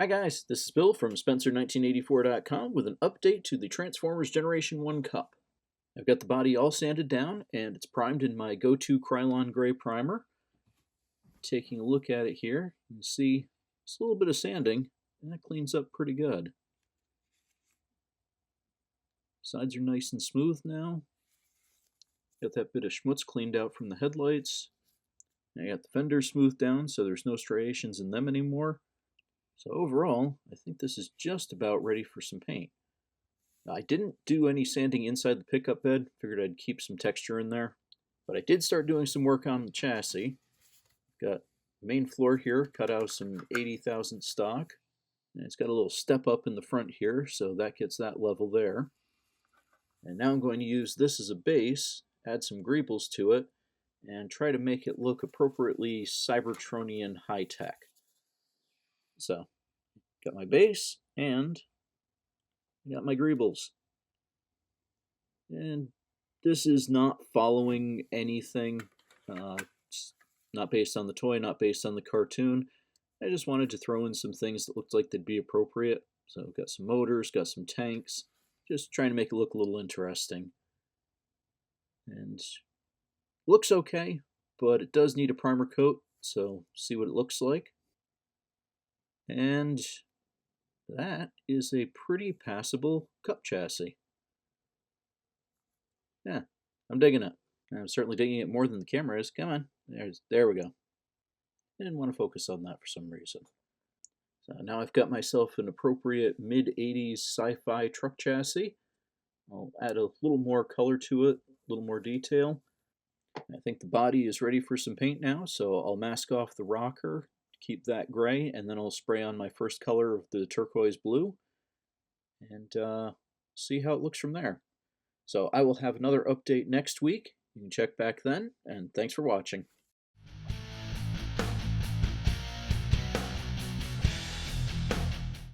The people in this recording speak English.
Hi guys, this is Bill from Spencer1984.com with an update to the Transformers Generation 1 Cup. I've got the body all sanded down and it's primed in my go-to Krylon Gray primer. Taking a look at it here, you can see just a little bit of sanding and that cleans up pretty good. Sides are nice and smooth now. Got that bit of schmutz cleaned out from the headlights. I got the fenders smoothed down so there's no striations in them anymore. So overall, I think this is just about ready for some paint. Now, I didn't do any sanding inside the pickup bed, figured I'd keep some texture in there. But I did start doing some work on the chassis. Got the main floor here cut out of some 80,000 stock. And it's got a little step up in the front here, so that gets that level there. And now I'm going to use this as a base, add some greebles to it, and try to make it look appropriately Cybertronian high-tech. So, got my base, and got my greebles. And this is not following anything. It's not based on the toy, not based on the cartoon. I just wanted to throw in some things that looked like they'd be appropriate. So got some motors, got some tanks, just trying to make it look a little interesting. And looks okay, but it does need a primer coat, so see what it looks like. And that is a pretty passable cup chassis. Yeah, I'm digging it. I'm certainly digging it more than the camera is. Come on, there we go. I didn't want to focus on that for some reason. So now I've got myself an appropriate mid-80s sci-fi truck chassis. I'll add a little more color to it, a little more detail. I think the body is ready for some paint now, so I'll mask off the rocker, keep that gray, and then I'll spray on my first color of the turquoise blue, and see how it looks from there. So I will have another update next week. You can check back then, and thanks for watching.